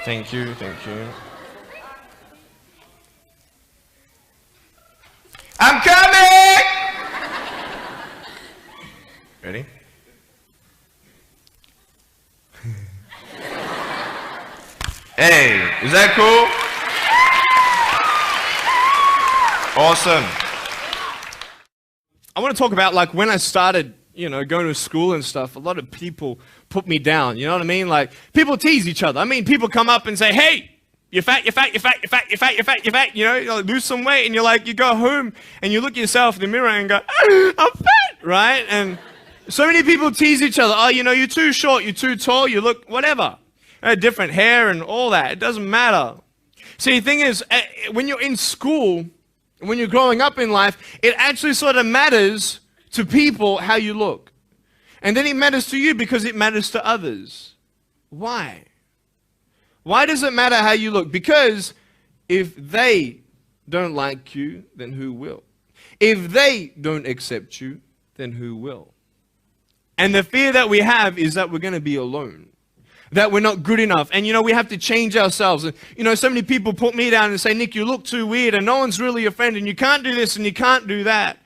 Thank you, thank you. I'm coming! Ready? Hey, is that cool? Awesome. I want to talk about like when I started, going to school and stuff, a lot of people put me down, you know what I mean? Like people tease each other. I mean, people come up and say, hey, you're fat, you're fat, you're fat, you're fat, you're fat, you're fat, you're fat, you like, lose some weight, and you're like, you go home and you look at yourself in the mirror and go, I'm fat, right? And so many people tease each other. Oh, you're too short, you're too tall, you look whatever. Different hair and all that. It doesn't matter. See, the thing is, when you're in school, when you're growing up in life, it actually sort of matters to people how you look. And then it matters to you because it matters to others. Why? Why does it matter how you look? Because if they don't like you, then who will? If they don't accept you, then who will? And the fear that we have is that we're going to be alone. That we're not good enough. And we have to change ourselves. And so many people put me down and say, Nick, you look too weird and no one's really your friend and you can't do this and you can't do that.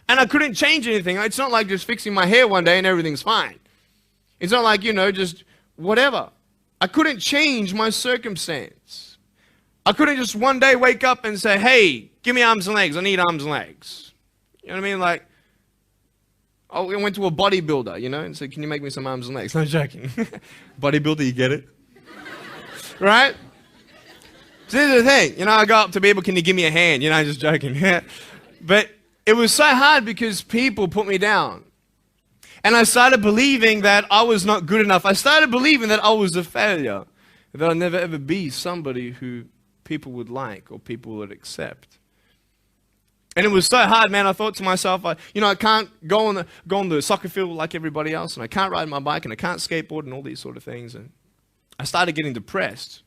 And I couldn't change anything. It's not like just fixing my hair one day and everything's fine. It's not like, just whatever. I couldn't change my circumstance. I couldn't just one day wake up and say, hey, give me arms and legs. I need arms and legs. You know what I mean? Like, I went to a bodybuilder, and said, can you make me some arms and legs? No joking. Bodybuilder, you get it? Right? So this is the thing. I go up to people, can you give me a hand? Just joking. But it was so hard because people put me down. And I started believing that I was not good enough. I started believing that I was a failure. That I'd never ever be somebody who people would like or people would accept. And it was so hard, man. I thought to myself, I can't go on the soccer field like everybody else, and I can't ride my bike, and I can't skateboard, and all these sort of things. And I started getting depressed.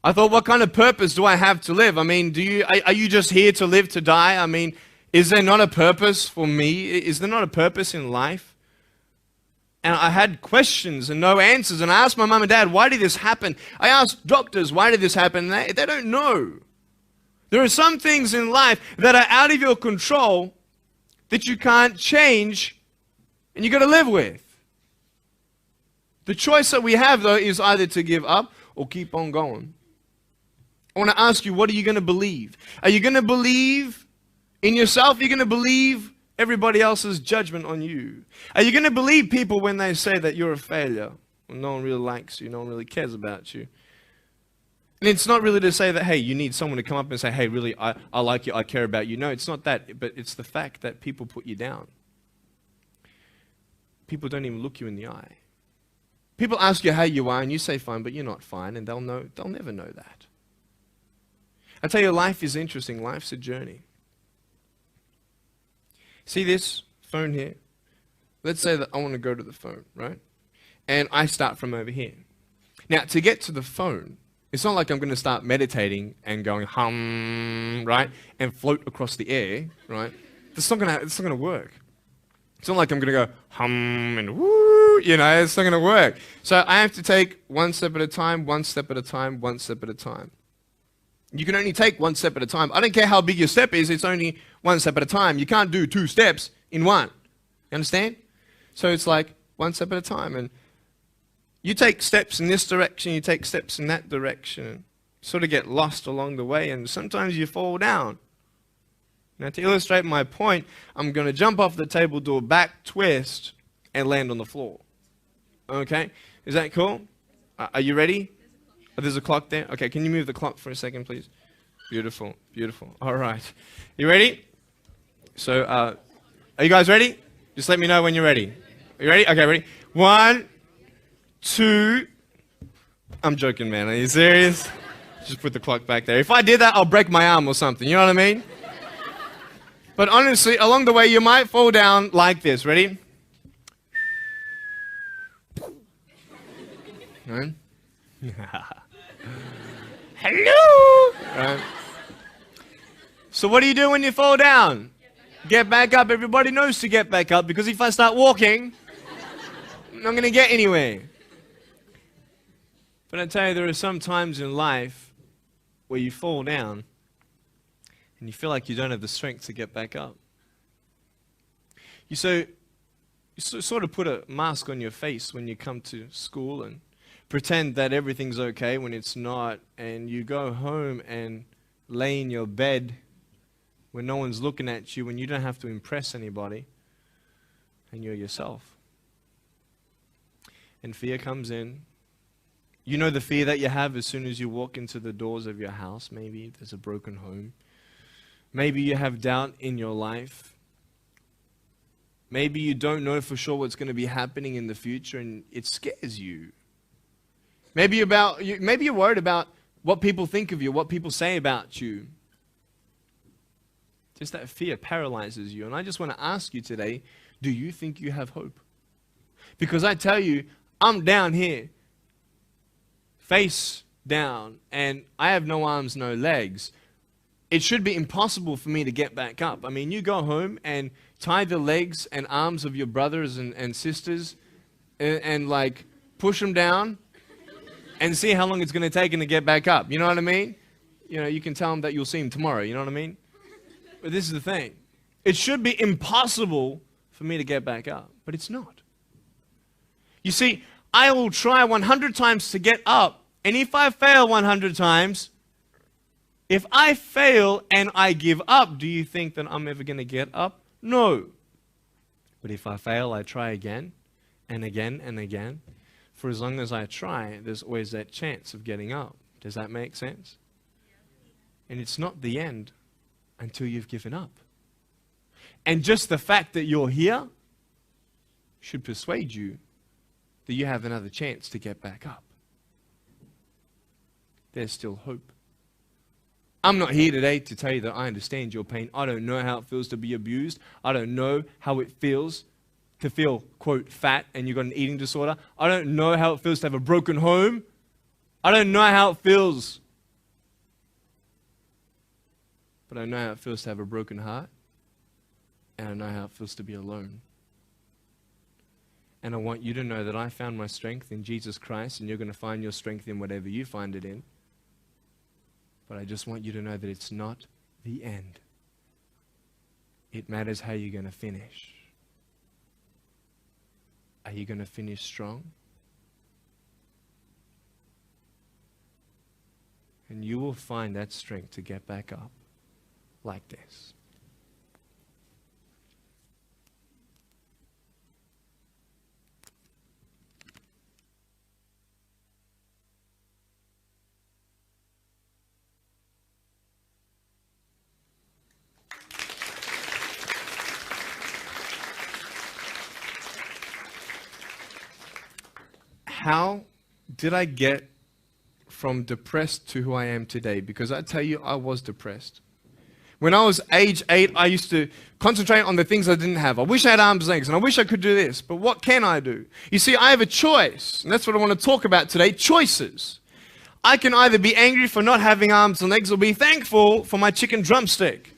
I thought, what kind of purpose do I have to live? I mean, are you just here to live to die? I mean, is there not a purpose for me? Is there not a purpose in life? And I had questions and no answers. And I asked my mum and dad, why did this happen? I asked doctors, why did this happen? And they don't know. There are some things in life that are out of your control that you can't change and you got to live with. The choice that we have, though, is either to give up or keep on going. I want to ask you, what are you going to believe? Are you going to believe in yourself? Are you going to believe everybody else's judgment on you? Are you going to believe people when they say that you're a failure? When no one really likes you, no one really cares about you. And it's not really to say that, hey, you need someone to come up and say, hey, really, I like you, I care about you. No, it's not that, but it's the fact that people put you down. People don't even look you in the eye. People ask you how you are, and you say fine, but you're not fine, and they'll never know that. I tell you, life is interesting. Life's a journey. See this phone here? Let's say that I want to go to the phone, right? And I start from over here. Now, to get to the phone, it's not like I'm going to start meditating and going hum, right? And float across the air, right? It's not going to work. It's not like I'm going to go hum and woo, it's not going to work. So I have to take one step at a time, one step at a time, one step at a time. You can only take one step at a time. I don't care how big your step is, it's only one step at a time. You can't do 2 steps in one. You understand? So it's like one step at a time. And you take steps in this direction, you take steps in that direction, and sort of get lost along the way, and sometimes you fall down. Now, to illustrate my point, I'm going to jump off the table, do a back twist, and land on the floor. Okay? Is that cool? Are you ready? Oh, there's a clock there? Okay, can you move the clock for a second, please? Beautiful, beautiful. All right. You ready? So, are you guys ready? Just let me know when you're ready. Are you ready? Okay, ready? 1, 2. I'm joking, man. Are you serious? Just put the clock back there. If I did that, I'll break my arm or something. You know what I mean? But honestly, along the way, you might fall down like this. Ready? Right? Hello! Right. So what do you do when you fall down? Get back up. Everybody knows to get back up, because if I start walking, I'm not going to get anywhere. But I tell you, there are some times in life where you fall down and you feel like you don't have the strength to get back up. You sort of put a mask on your face when you come to school and pretend that everything's okay when it's not, and you go home and lay in your bed when no one's looking at you, when you don't have to impress anybody, and you're yourself. And fear comes in. You know the fear that you have as soon as you walk into the doors of your house. Maybe there's a broken home. Maybe you have doubt in your life. Maybe you don't know for sure what's going to be happening in the future, and it scares you. Maybe you're worried about what people think of you, what people say about you. Just that fear paralyzes you. And I just want to ask you today, do you think you have hope? Because I tell you, I'm down here, face down, and I have no arms, no legs. It should be impossible for me to get back up. I mean, you go home and tie the legs and arms of your brothers and sisters and like push them down and see how long it's going to take them to get back up. You know what I mean? You know, you can tell them that you'll see them tomorrow. You know what I mean? But this is the thing. It should be impossible for me to get back up, but it's not. You see, I will try 100 times to get up, and if I fail 100 times, if I fail and I give up, do you think that I'm ever going to get up? No. But if I fail, I try again and again and again. For as long as I try, there's always that chance of getting up. Does that make sense? And it's not the end until you've given up. And just the fact that you're here should persuade you that you have another chance to get back up. There's still hope. I'm not here today to tell you that I understand your pain. I don't know how it feels to be abused. I don't know how it feels to feel, quote, fat and you've got an eating disorder. I don't know how it feels to have a broken home. I don't know how it feels. But I know how it feels to have a broken heart. And I know how it feels to be alone. And I want you to know that I found my strength in Jesus Christ, and you're going to find your strength in whatever you find it in. But I just want you to know that it's not the end. It matters how you're going to finish. Are you going to finish strong? And you will find that strength to get back up like this. How did I get from depressed to who I am today? Because I tell you, I was depressed. When I was age 8, I used to concentrate on the things I didn't have. I wish I had arms and legs, and I wish I could do this, but what can I do? You see, I have a choice, and that's what I want to talk about today, choices. I can either be angry for not having arms and legs or be thankful for my chicken drumstick.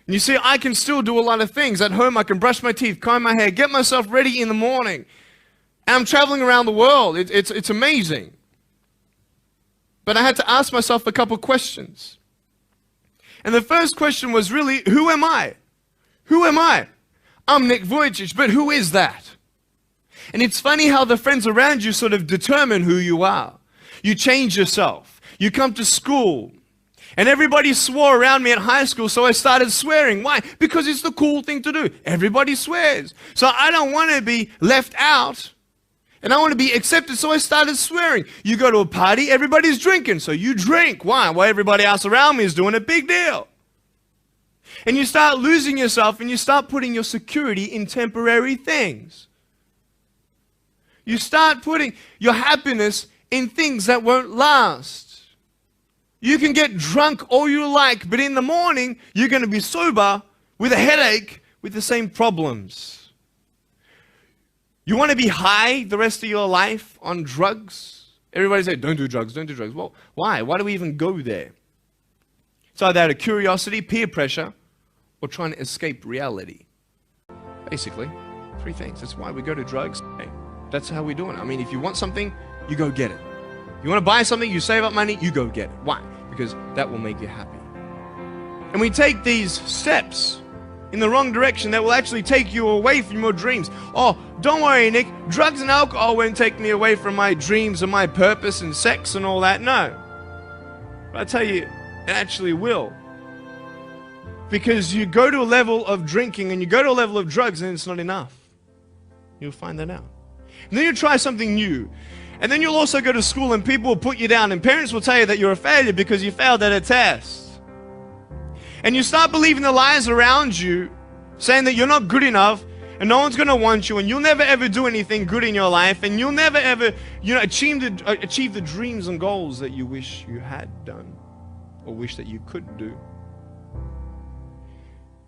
And you see, I can still do a lot of things. At home, I can brush my teeth, comb my hair, get myself ready in the morning. And I'm traveling around the world. It's amazing. But I had to ask myself a couple questions. And the first question was really, who am I? Who am I? I'm Nick Vujicic, but who is that? And it's funny how the friends around you sort of determine who you are. You change yourself. You come to school. And everybody swore around me at high school, so I started swearing. Why? Because it's the cool thing to do. Everybody swears. So I don't want to be left out. And I want to be accepted, so I started swearing. You go to a party, everybody's drinking, so you drink. Why? Well, everybody else around me is doing a big deal. And you start losing yourself, and you start putting your security in temporary things. You start putting your happiness in things that won't last. You can get drunk all you like, but in the morning, you're going to be sober with a headache with the same problems. You want to be high the rest of your life on drugs? Everybody say, don't do drugs, don't do drugs. Well, why? Why do we even go there? It's either out of curiosity, peer pressure, or trying to escape reality. Basically, 3 things. That's why we go to drugs. That's how we do it. I mean, if you want something, you go get it. You want to buy something, you save up money, you go get it. Why? Because that will make you happy. And we take these steps in the wrong direction that will actually take you away from your dreams. Oh, don't worry, Nick. Drugs and alcohol won't take me away from my dreams and my purpose and sex and all that. No. But I tell you, it actually will. Because you go to a level of drinking and you go to a level of drugs and it's not enough. You'll find that out. And then you try something new. And then you'll also go to school and people will put you down and parents will tell you that you're a failure because you failed at a test. And you start believing the lies around you, saying that you're not good enough and no one's going to want you and you'll never ever do anything good in your life and you'll never ever, achieve the dreams and goals that you wish you had done or wish that you could do.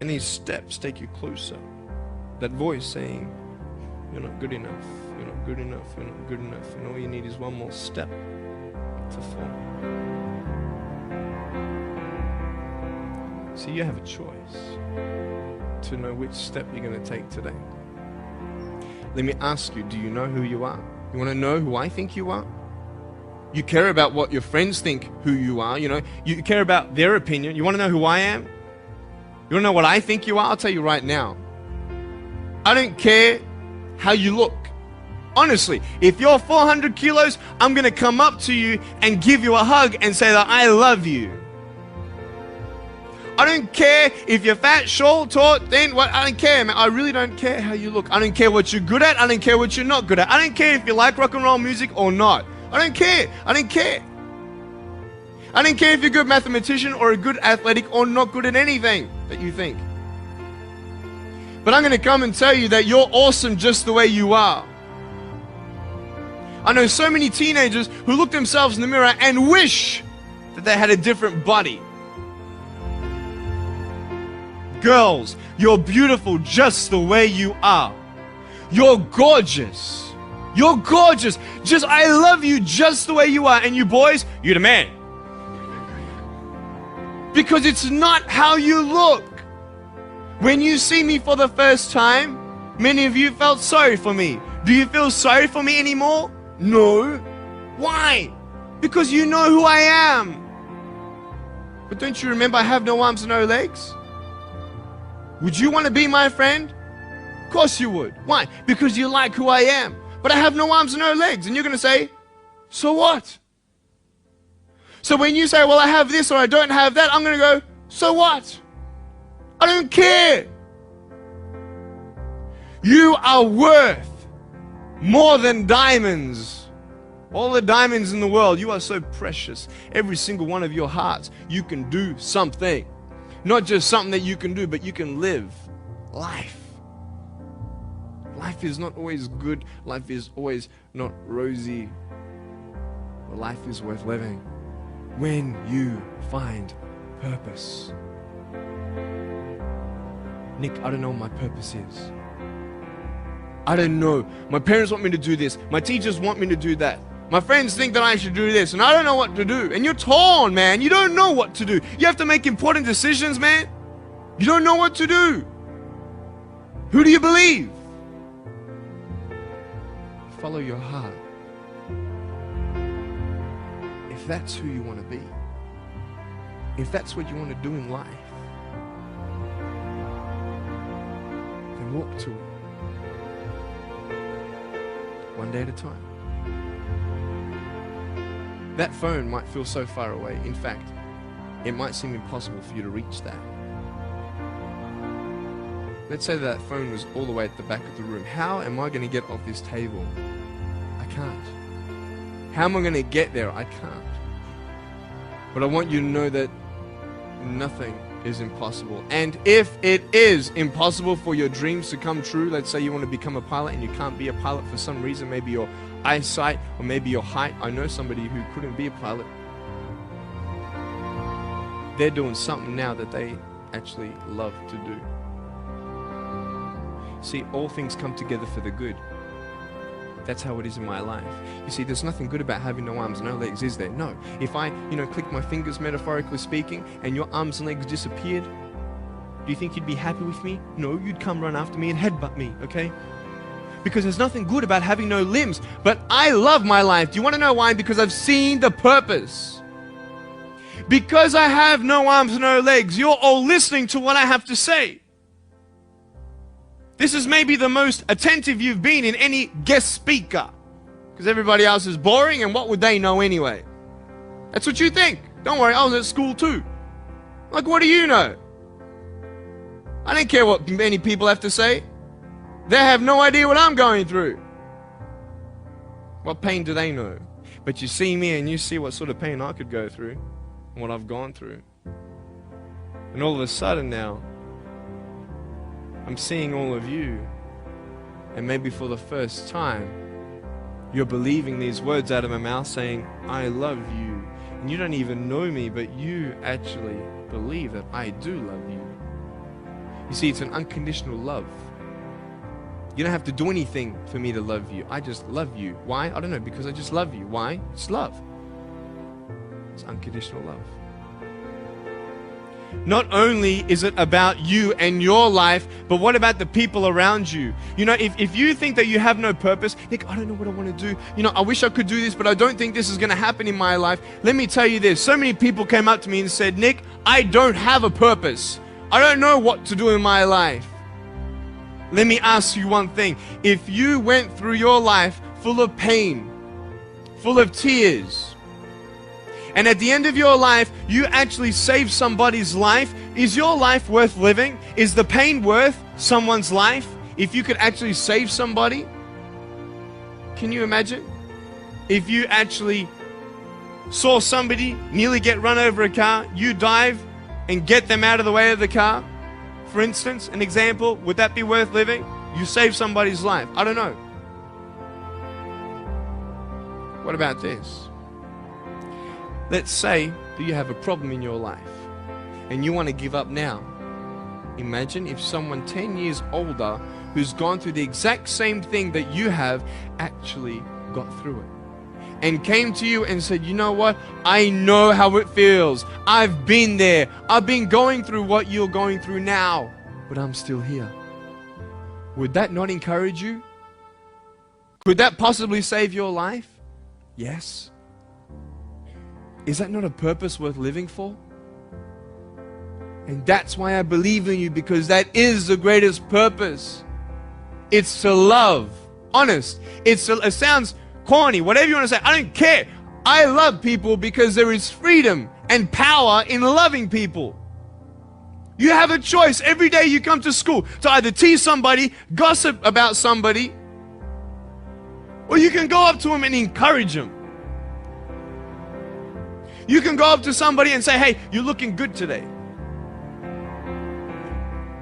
And these steps take you closer. That voice saying, you're not good enough, you're not good enough, you're not good enough, and all you need is one more step to fall. So you have a choice to know which step you're going to take today. Let me ask you, do you know who you are? You want to know who I think you are? You care about what your friends think who you are, you care about their opinion. You want to know who I am? You want to know what I think you are? I'll tell you right now. I don't care how you look. Honestly, if you're 400 kilos, I'm going to come up to you and give you a hug and say that I love you. I don't care if you're fat, short, tall, thin, what, I don't care, man. I really don't care how you look. I don't care what you're good at. I don't care what you're not good at. I don't care if you like rock and roll music or not. I don't care. I don't care. I don't care if you're a good mathematician or a good athletic or not good at anything that you think. But I'm going to come and tell you that you're awesome just the way you are. I know so many teenagers who look themselves in the mirror and wish that they had a different body. Girls, you're beautiful just the way you are. You're gorgeous. You're gorgeous. I love you just the way you are. And you boys, you're the man. Because it's not how you look. When you see me for the first time, many of you felt sorry for me. Do you feel sorry for me anymore? No. Why? Because you know who I am. But don't you remember I have no arms and no legs? Would you want to be my friend? Of course you would. Why? Because you like who I am. But I have no arms and no legs. And you're going to say, so what? So when you say, well, I have this or I don't have that, I'm going to go, so what? I don't care. You are worth more than diamonds. All the diamonds in the world, you are so precious. Every single one of your hearts, you can do something. Not just something that you can do, but you can live life. Life is not always good. Life is always not rosy. But life is worth living when you find purpose. Nick, I don't know what my purpose is. I don't know. My parents want me to do this. My teachers want me to do that. My friends think that I should do this, and I don't know what to do. And you're torn, man. You don't know what to do. You have to make important decisions, man. You don't know what to do. Who do you believe? Follow your heart. If that's who you want to be, if that's what you want to do in life, then walk to it. One day at a time. That phone might feel so far away. In fact, it might seem impossible for you to reach that. Let's say that phone was all the way at the back of the room. How am I going to get off this table? I can't. How am I going to get there? I can't. But I want you to know that nothing is impossible. And if it is impossible for your dreams to come true, let's say you want to become a pilot and you can't be a pilot for some reason, maybe your eyesight or maybe your height. I know somebody who couldn't be a pilot. They're doing something now that they actually love to do. See, all things come together for the good. That's how it is in my life. You see, there's nothing good about having no arms, no legs, is there? No. If I, click my fingers, metaphorically speaking, and your arms and legs disappeared, do you think you'd be happy with me? No, you'd come run after me and headbutt me, okay? because there's nothing good about having no limbs. But I love my life. Do you want to know why? Because I've seen the purpose. Because I have no arms, no legs, you're all listening to what I have to say. This is maybe the most attentive you've been in any guest speaker. Because everybody else is boring, and what would they know anyway? That's what you think. Don't worry, I was at school too. Like, what do you know? I don't care what many people have to say. They have no idea what I'm going through. What pain do they know? But you see me and you see what sort of pain I could go through, and what I've gone through. And all of a sudden now, I'm seeing all of you, and maybe for the first time, you're believing these words out of my mouth saying, I love you. And you don't even know me, but you actually believe that I do love you. You see, it's an unconditional love. You don't have to do anything for me to love you. I just love you. Why? I don't know, because I just love you. Why? It's love. It's unconditional love. Not only is it about you and your life, but what about the people around you? You know, if you think that you have no purpose, Nick, I don't know what I want to do. You know, I wish I could do this, but I don't think this is going to happen in my life. Let me tell you this. So many people came up to me and said, Nick, I don't have a purpose. I don't know what to do in my life. Let me ask you one thing. If you went through your life full of pain, full of tears, and at the end of your life, you actually saved somebody's life, is your life worth living? Is the pain worth someone's life? If you could actually save somebody? Can you imagine? If you actually saw somebody nearly get run over a car, you dive and get them out of the way of the car, for instance, an example, would that be worth living? You saved somebody's life. I don't know. What about this? Let's say that you have a problem in your life and you want to give up now. Imagine if someone 10 years older who's gone through the exact same thing that you have actually got through it and came to you and said, you know what? I know how it feels. I've been there. I've been going through what you're going through now, but I'm still here. Would that not encourage you? Could that possibly save your life? Yes. Is that not a purpose worth living for? And that's why I believe in you, because that is the greatest purpose. It's to love. Honest. It sounds corny, whatever you want to say. I don't care. I love people because there is freedom and power in loving people. You have a choice every day you come to school to either tease somebody, gossip about somebody, or you can go up to them and encourage them. You can go up to somebody and say, hey, you're looking good today.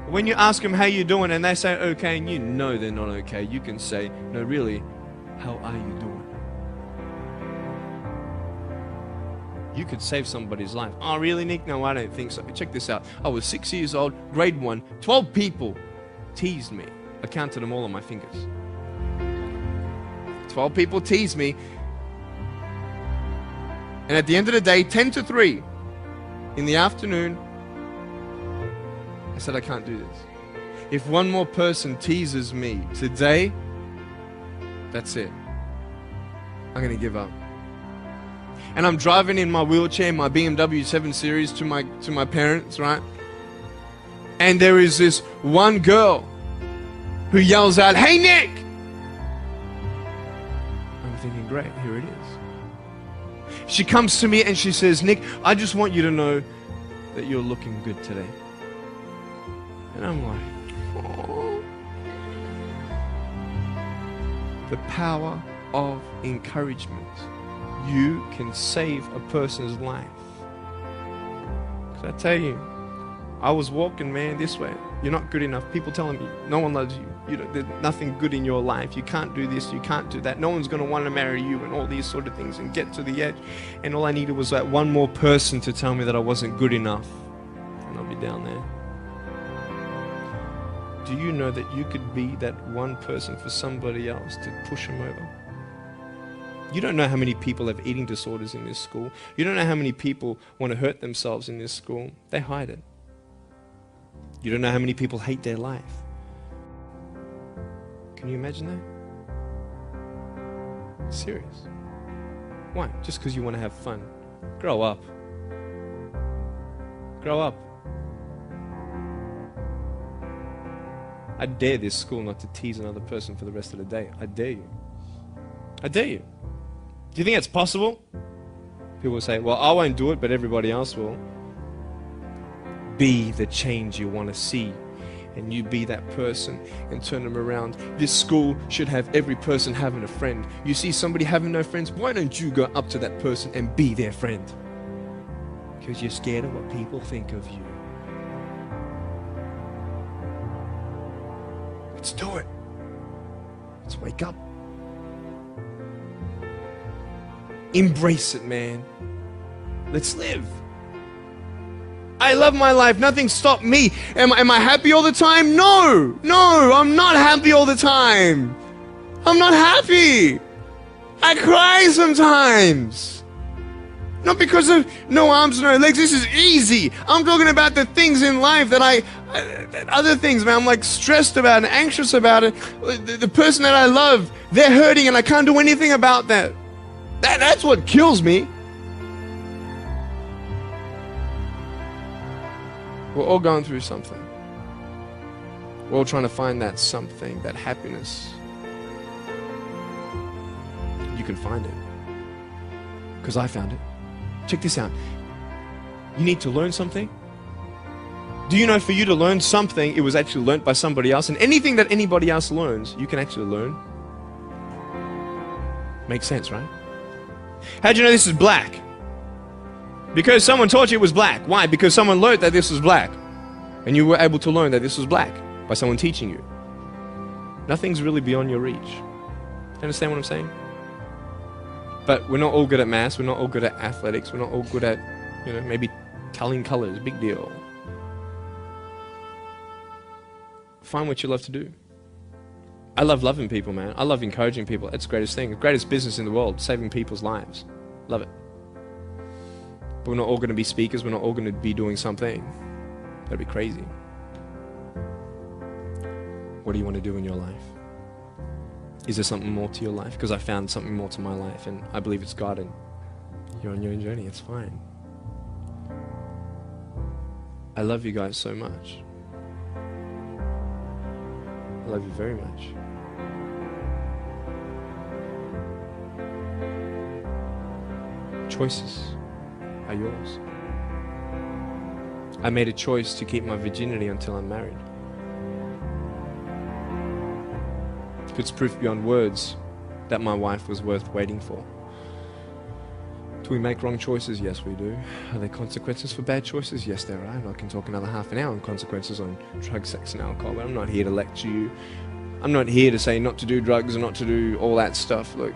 When you ask them how you doing and they say okay, and you know they're not okay, you can say, no, really, how are you doing? You could save somebody's life. Oh, really, Nick? No, I don't think so. Check this out. I was 6 years old, grade 1, 12 people teased me. I counted them all on my fingers. 12 people teased me. And at the end of the day, 10 to 3 in the afternoon, I said, I can't do this. If one more person teases me today, that's it. I'm going to give up. And I'm driving in my wheelchair, my BMW 7 Series to my parents, right? And there is this one girl who yells out, hey, Nick! I'm thinking, great, here it is. She comes to me and she says, Nick, I just want you to know that you're looking good today. And I'm like, oh. The power of encouragement. You can save a person's life. Because I tell you, I was walking, man, this way. You're not good enough. People telling me, no one loves you. There's nothing good in your life. You can't do this, you can't do that. No one's going to want to marry you and all these sort of things, and get to the edge. And all I needed was that one more person to tell me that I wasn't good enough. And I'll be down there. Do you know that you could be that one person for somebody else to push them over? You don't know how many people have eating disorders in this school. You don't know how many people want to hurt themselves in this school. They hide it. You don't know how many people hate their life. Can you imagine that? Serious. Why? Just because you want to have fun. Grow up. Grow up. I dare this school not to tease another person for the rest of the day. I dare you. I dare you. Do you think that's possible? People will say, well, I won't do it, but everybody else will. Be the change you want to see. And you be that person and turn them around. This school should have every person having a friend. You see somebody having no friends, why don't you go up to that person and be their friend? Because you're scared of what people think of you. Let's do it. Let's wake up. Embrace it, man. Let's live. I love my life. Nothing stopped me. Am I happy all the time? No. No, I'm not happy all the time. I'm not happy. I cry sometimes. Not because of no arms, no legs. This is easy. I'm talking about the things in life that other things, man, I'm like stressed about and anxious about it. The person that I love, they're hurting and I can't do anything about that. That's what kills me. We're all going through something. We're all trying to find that something, that happiness. You can find it. Because I found it. Check this out. You need to learn something. Do you know for you to learn something, it was actually learnt by somebody else? And anything that anybody else learns, you can actually learn. Makes sense, right? How'd you know this is black? Because someone taught you it was black. Why? Because someone learned that this was black. And you were able to learn that this was black by someone teaching you. Nothing's really beyond your reach. Understand what I'm saying? But we're not all good at maths. We're not all good at athletics. We're not all good at, maybe telling colors. Big deal. Find what you love to do. I love loving people, man. I love encouraging people. It's the greatest thing. The greatest business in the world. Saving people's lives. Love it. But we're not all going to be speakers. We're not all going to be doing something. That'd be crazy. What do you want to do in your life? Is there something more to your life? Because I found something more to my life, and I believe it's God, and you're on your own journey. It's fine. I love you guys so much. I love you very much. Choices are yours. I made a choice to keep my virginity until I'm married. It's proof beyond words that my wife was worth waiting for. Do we make wrong choices? Yes, we do. Are there consequences for bad choices? Yes, there are. And I can talk another half an hour on consequences on drugs, sex, and alcohol, but I'm not here to lecture you. I'm not here to say not to do drugs and not to do all that stuff. Look.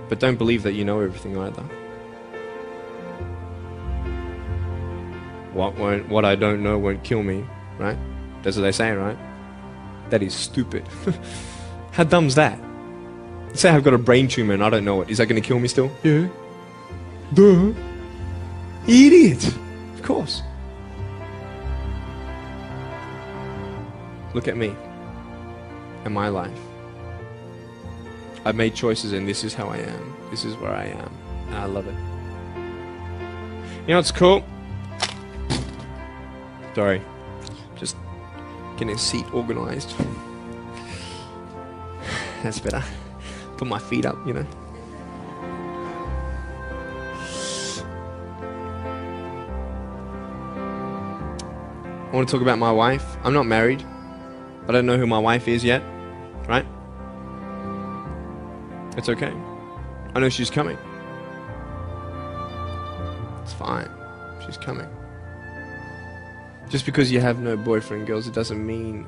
But don't believe that you know everything either. What I don't know won't kill me, right? That's what they say, right? That is stupid. How dumb's that? Say I've got a brain tumor and I don't know it. Is that going to kill me still? Yeah. Duh. Idiot. Of course. Look at me and my life. I've made choices and this is how I am. This is where I am. And I love it. You know what's cool? Sorry. Just getting a seat organized. That's better. Put my feet up, I want to talk about my wife. I'm not married. I don't know who my wife is yet. Right? It's okay. I know she's coming. It's fine. She's coming. Just because you have no boyfriend, girls, it doesn't mean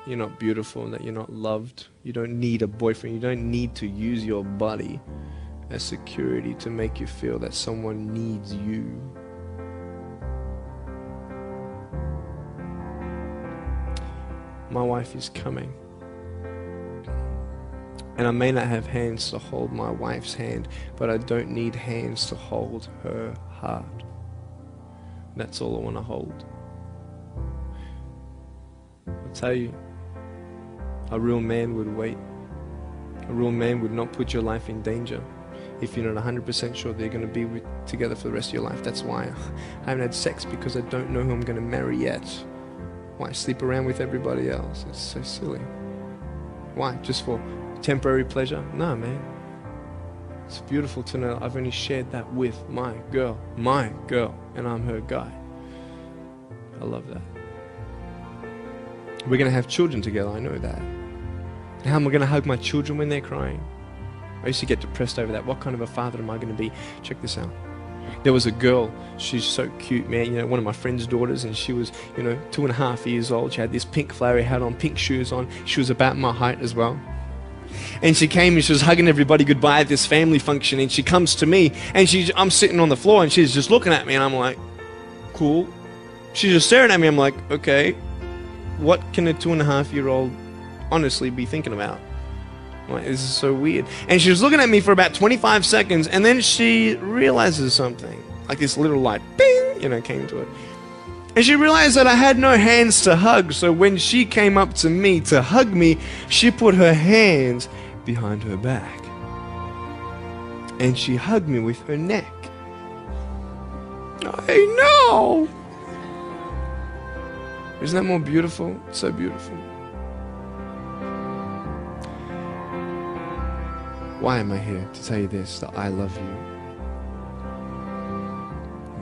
you're not beautiful and that you're not loved. You don't need a boyfriend. You don't need to use your body as security to make you feel that someone needs you. My wife is coming. And I may not have hands to hold my wife's hand, but I don't need hands to hold her heart. That's all I want to hold. I tell you, a real man would wait. A real man would not put your life in danger if you're not 100% sure they're going to be together for the rest of your life. That's why I haven't had sex, because I don't know who I'm going to marry yet. Why sleep around with everybody else? It's so silly. Why? Just for temporary pleasure? No, man. It's beautiful to know I've only shared that with my girl, and I'm her guy. I love that. We're going to have children together, I know that. How am I going to hug my children when they're crying? I used to get depressed over that. What kind of a father am I going to be? Check this out. There was a girl, she's so cute, man, you know, one of my friend's daughters, and she was, 2.5 years old. She had this pink flowery hat on, pink shoes on. She was about my height as well. And she came and she was hugging everybody goodbye at this family function, and she comes to me, and I'm sitting on the floor, and she's just looking at me, and I'm like, cool. She's just staring at me. I'm like, okay, what can a 2.5-year-old honestly be thinking about? I'm like, this is so weird. And she was looking at me for about 25 seconds, and then she realizes something. Like this little light, bing, came to it. And she realized that I had no hands to hug, so when she came up to me to hug me, she put her hands behind her back. And she hugged me with her neck. I know! Isn't that more beautiful? So beautiful. Why am I here? To tell you this, that I love you.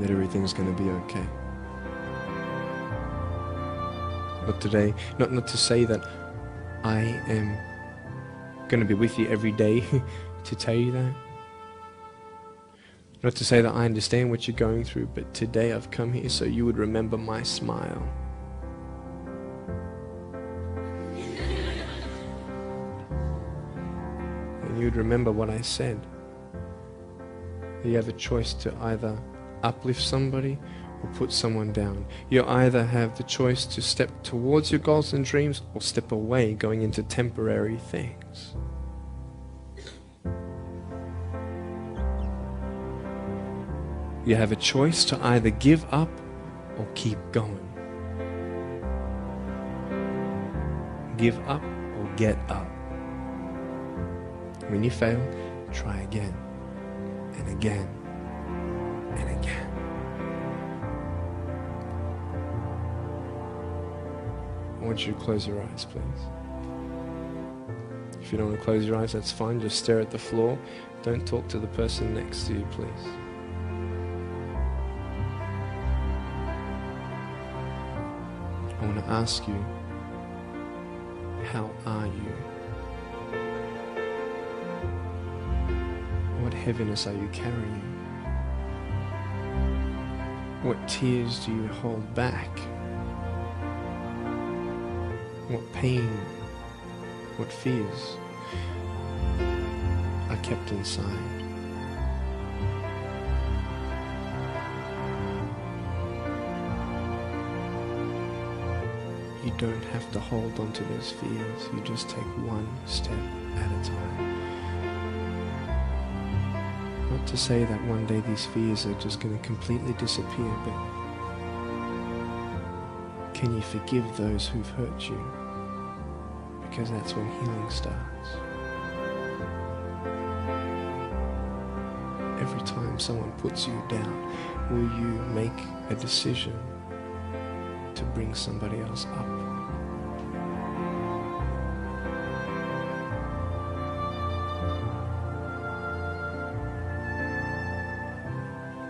That everything's going to be okay. Not today, not to say that I am going to be with you every day to tell you that. Not to say that I understand what you're going through, but today I've come here so you would remember my smile. And you would remember what I said. You have a choice to either uplift somebody or put someone down. You either have the choice to step towards your goals and dreams or step away, going into temporary things. You have a choice to either give up or keep going. Give up or get up. When you fail, try again and again and again. I want you to close your eyes, please. If you don't want to close your eyes, that's fine. Just stare at the floor. Don't talk to the person next to you, please. I want to ask you, how are you? What heaviness are you carrying? What tears do you hold back? What pain, what fears are kept inside? You don't have to hold on to those fears. You just take one step at a time. Not to say that one day these fears are just going to completely disappear, but can you forgive those who've hurt you? Because that's when healing starts. Every time someone puts you down, will you make a decision to bring somebody else up?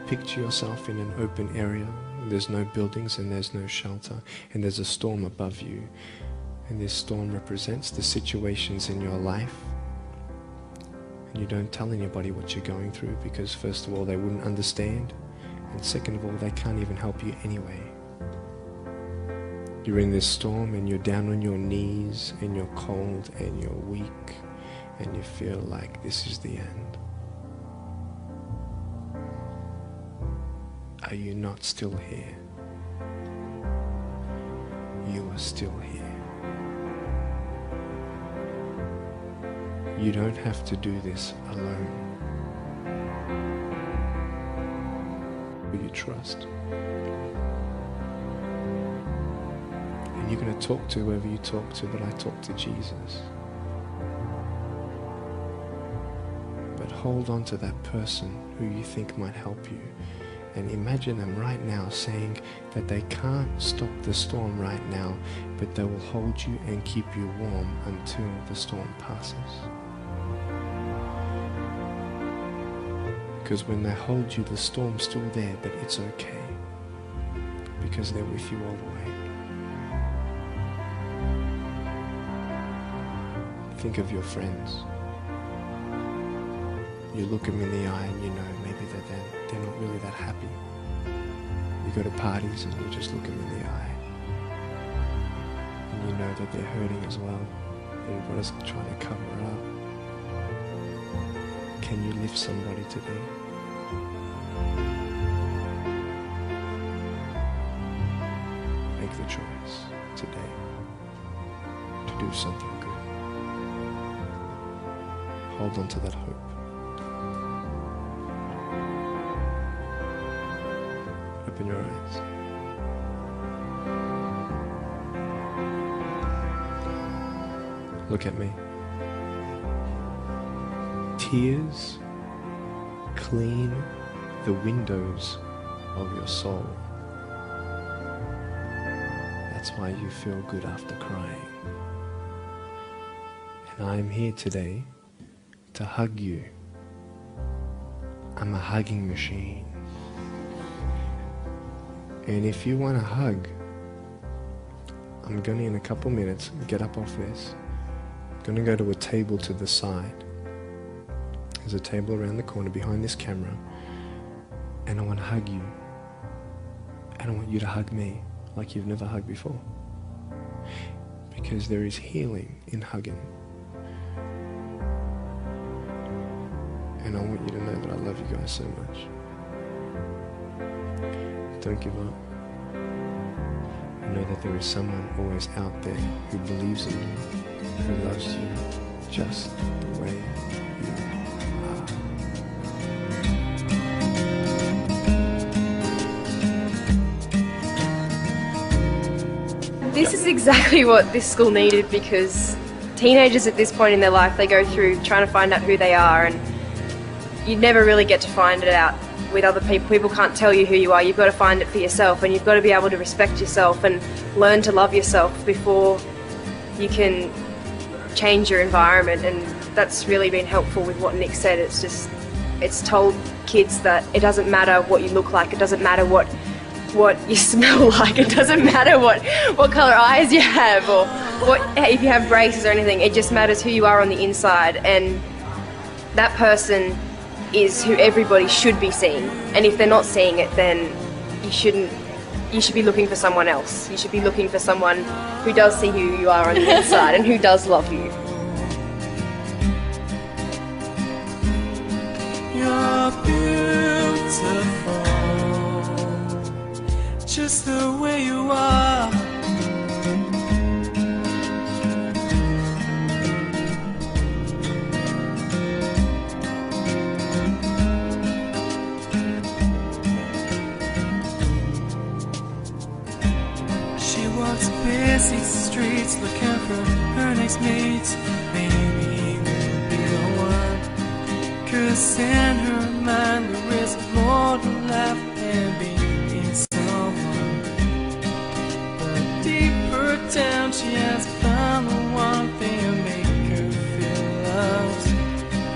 Picture yourself in an open area. There's no buildings and there's no shelter, and there's a storm above you. And this storm represents the situations in your life. And you don't tell anybody what you're going through, because first of all, they wouldn't understand, and second of all, they can't even help you anyway. You're in this storm and you're down on your knees and you're cold and you're weak and you feel like this is the end. Are you not still here? You are still here. You don't have to do this alone. Will you trust? And And you're going to talk to whoever you talk to, but I talk to Jesus. But hold on to that person who you think might help you. And imagine them right now saying that they can't stop the storm right now, but they will hold you and keep you warm until the storm passes. Because when they hold you, the storm's still there, but it's okay. Because they're with you all the way. Think of your friends. You look them in the eye and you know maybe they're not really that happy. You go to parties and you just look them in the eye. And you know that they're hurting as well. Everybody's trying to cover it up. Can you lift somebody today? Make the choice today to do something good. Hold on to that hope. Open your eyes. Look at me. Tears clean the windows of your soul. That's why you feel good after crying. And I am here today to hug you. I'm a hugging machine. And if you want a hug, I'm going to, in a couple minutes, get up off this. I'm going to go to a table to the side. There's a table around the corner behind this camera. And I want to hug you. And I want you to hug me like you've never hugged before. Because there is healing in hugging. And I want you to know that I love you guys so much. Don't give up. Know that there is someone always out there who believes in you, who loves you just the way you are. This is exactly what this school needed, because teenagers at this point in their life, they go through trying to find out who they are, and you never really get to find it out with other people. People can't tell you who you are. You've got to find it for yourself, and you've got to be able to respect yourself and learn to love yourself before you can change your environment. And that's really been helpful with what Nick said. It's told kids that it doesn't matter what you look like, it doesn't matter what you smell like, it doesn't matter what colour eyes you have, or if you have braces or anything. It just matters who you are on the inside, and that person is who everybody should be seeing. And if they're not seeing it, then you should be looking for someone else. You should be looking for someone who does see who you are on the inside and who does love you. You're beautiful, just the way you are. Busy streets looking for her next mate. Maybe he will be the one, 'cause in her mind there is more to life than being someone. But deeper down she has found the one thing to make her feel loved.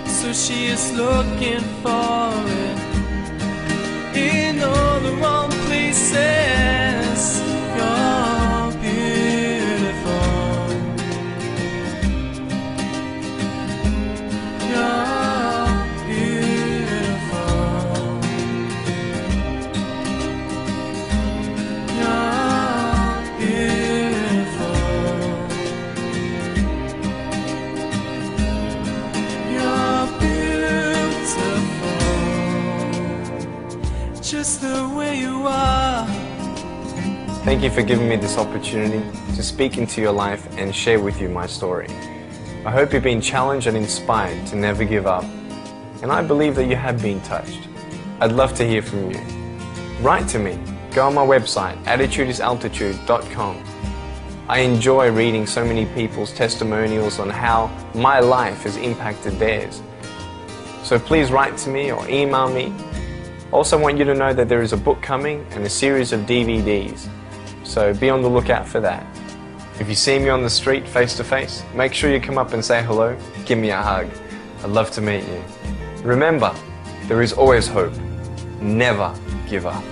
So she is looking for it in all the wrong places. Just the way you are. Thank you for giving me this opportunity to speak into your life and share with you my story. I hope you've been challenged and inspired to never give up, and I believe that you have been touched. I'd love to hear from you. Write to me. Go on my website, attitudesaltitude.com. I enjoy reading so many people's testimonials on how my life has impacted theirs. So please write to me or email me. Also want you to know that there is a book coming and a series of DVDs. So be on the lookout for that. If you see me on the street face to face, make sure you come up and say hello, give me a hug. I'd love to meet you. Remember, there is always hope. Never give up.